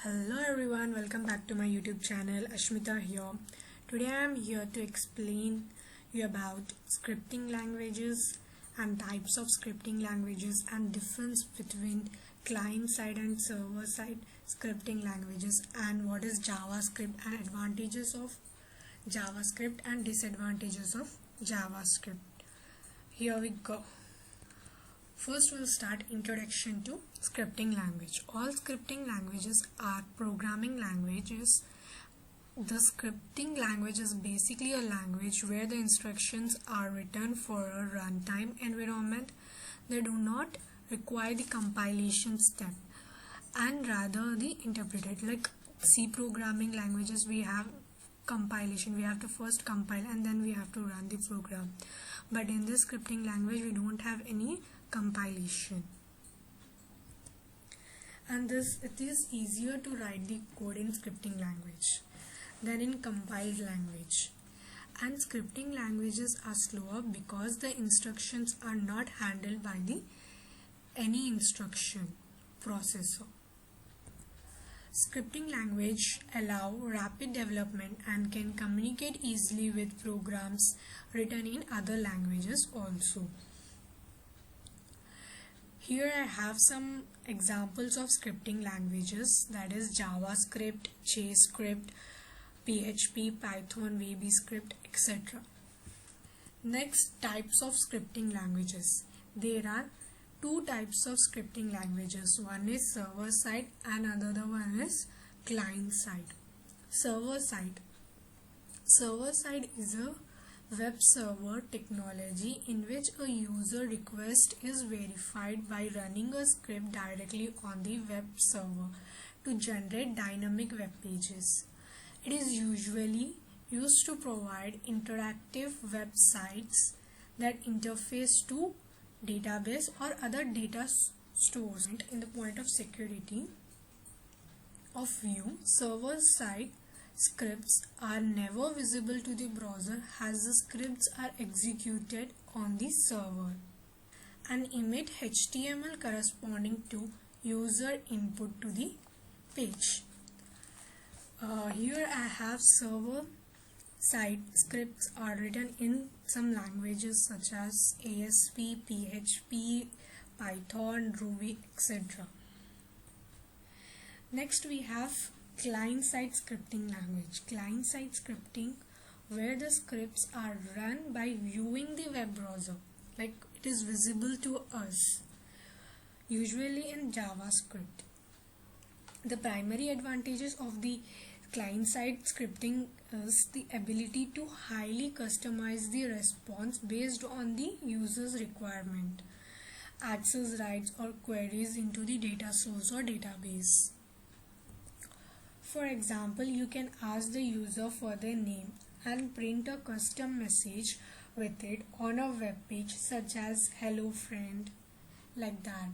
Hello everyone, welcome back to my YouTube channel. Ashmita here. Today I am here to explain you about scripting languages and types of scripting languages and difference between client side and server side scripting languages and what is JavaScript and advantages of JavaScript and disadvantages of JavaScript. Here we go. First we'll start introduction to scripting language. All scripting languages are programming languages. The scripting language is basically a language where the instructions are written for a runtime environment. They do not require the compilation step and rather the interpreted. Like C programming languages, we have compilation. We have to first compile and then we have to run the program. But in this scripting language, we don't have any compilation, and it is easier to write the code in scripting language than in compiled language. And scripting languages are slower because the instructions are not handled by any instruction processor. Scripting language allow rapid development and can communicate easily with programs written in other languages also. Here I have some examples of scripting languages, that is JavaScript, JScript, PHP, Python, VBScript, etc. Next, types of scripting languages. There are two types of scripting languages. One is server side and another one is client side. Server side. Server side is a web server technology in which a user request is verified by running a script directly on the web server to generate dynamic web pages. It is usually used to provide interactive websites that interface to database or other data stores. In the point of security of view, server side scripts are never visible to the browser as the scripts are executed on the server and emit HTML corresponding to user input to the page. Here I have server side scripts are written in some languages such as ASP, PHP, Python, Ruby, etc. Next we have client-side scripting language. Client-side scripting where the scripts are run by viewing the web browser, like it is visible to us, usually in JavaScript. The primary advantages of the client-side scripting is the ability to highly customize the response based on the user's requirement, access rights or queries into the data source or database. For example, you can ask the user for their name and print a custom message with it on a web page such as hello friend, like that.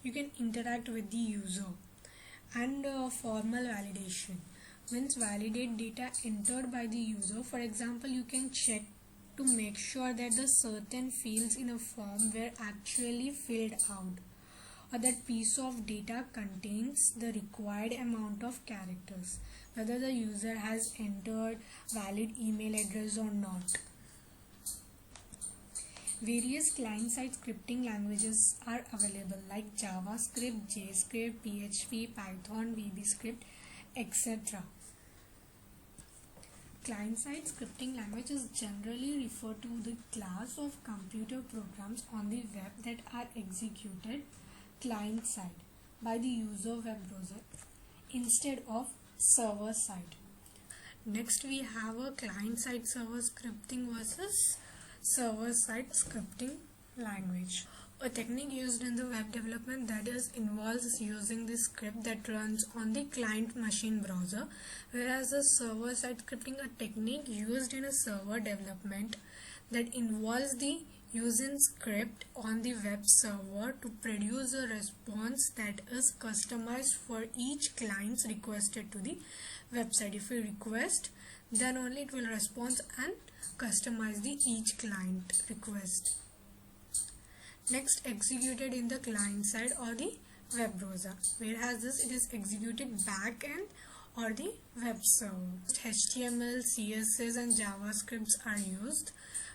You can interact with the user. And formal validation means validate data entered by the user. For example, you can check to make sure that the certain fields in a form were actually filled out, or that piece of data contains the required amount of characters, whether the user has entered valid email address or not. Various client-side scripting languages are available like JavaScript, JScript, PHP, Python, VBScript, etc. Client-side scripting languages generally refer to the class of computer programs on the web that are executed client side by the user web browser instead of server side. Next we have a client side server scripting versus server side scripting language. A technique used in the web development that involves using the script that runs on the client machine browser, whereas the server side scripting, a technique used in a server development that involves the using script on the web server to produce a response that is customized for each client's requested to the website. If you request, then only it will respond and customize the each client request. Next, executed in the client side or the web browser, whereas this it is executed back end or the web server. HTML, CSS and JavaScripts are used,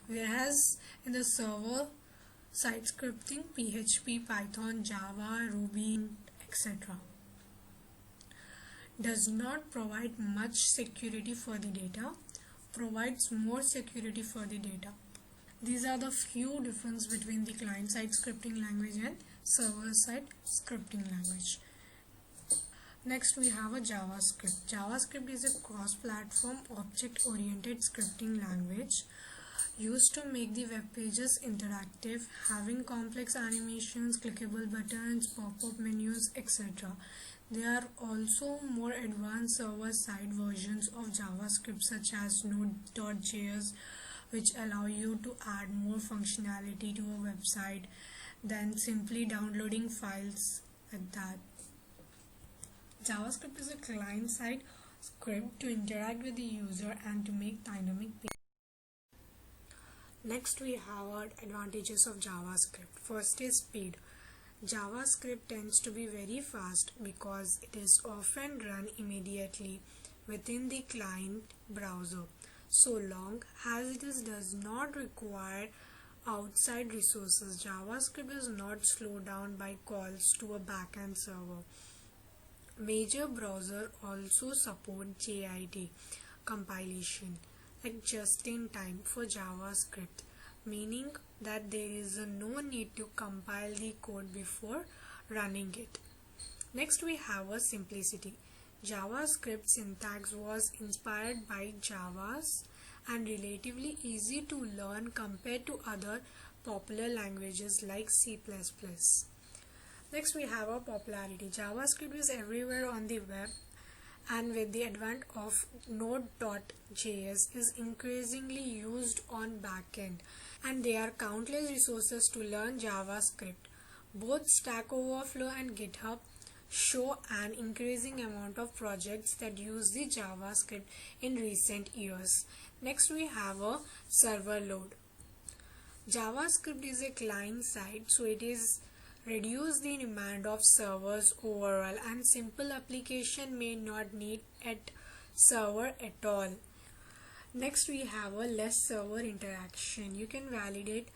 whereas in the server side scripting PHP, Python, Java, Ruby, etc. Does not provide much security for the data, provides more security for the data. These are the few differences between the client-side scripting language and server-side scripting language. Next we have a JavaScript. JavaScript is a cross-platform object-oriented scripting language used to make the web pages interactive, having complex animations, clickable buttons, pop-up menus, etc. There are also more advanced server-side versions of JavaScript such as Node.js, which allow you to add more functionality to a website than simply downloading files like that. JavaScript is a client-side script to interact with the user and to make dynamic pages. Next we have our advantages of JavaScript. First is speed. JavaScript tends to be very fast because it is often run immediately within the client browser, so long as it does not require outside resources. JavaScript is not slowed down by calls to a backend server. Major browsers also support JIT compilation, like just in time for JavaScript, meaning that there is no need to compile the code before running it. Next we have a simplicity. JavaScript syntax was inspired by Java's and relatively easy to learn compared to other popular languages like C++. Next we have a popularity. JavaScript is everywhere on the web, and with the advent of Node.js is increasingly used on backend, and there are countless resources to learn JavaScript. Both Stack Overflow and GitHub show an increasing amount of projects that use the JavaScript in recent years. Next we have a server load. JavaScript is a client side, so it is reduce the demand of servers overall, and simple application may not need a server at all. Next we have a less server interaction. You can validate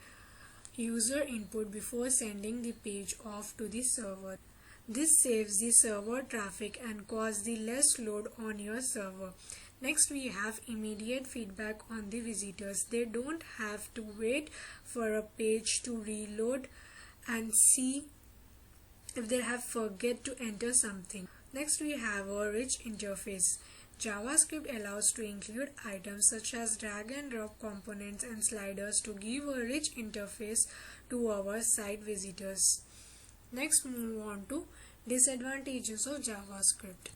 user input before sending the page off to the server. This saves the server traffic and causes the less load on your server. Next we have immediate feedback on the visitors. They don't have to wait for a page to reload and see if they have forget to enter something. Next we have a rich interface. JavaScript allows to include items such as drag and drop components and sliders to give a rich interface to our site visitors. Next move on to disadvantages of JavaScript.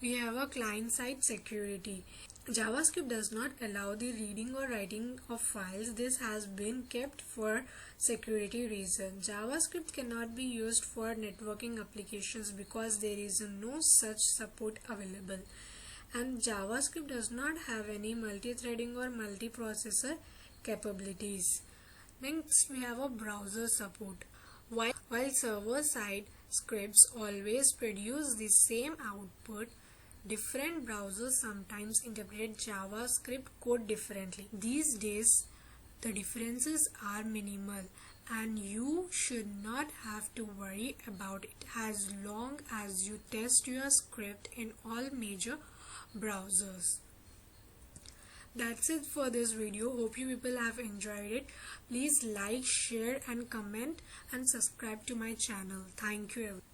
We have a client-side security. JavaScript does not allow the reading or writing of files. This has been kept for security reasons. JavaScript cannot be used for networking applications because there is no such support available. And JavaScript does not have any multi-threading or multiprocessor capabilities. Next, we have a browser support. While server-side scripts always produce the same output, different browsers sometimes interpret JavaScript code differently. These days, the differences are minimal and you should not have to worry about it as long as you test your script in all major browsers. That's it for this video. Hope you people have enjoyed it. Please like, share and comment and subscribe to my channel. Thank you everyone.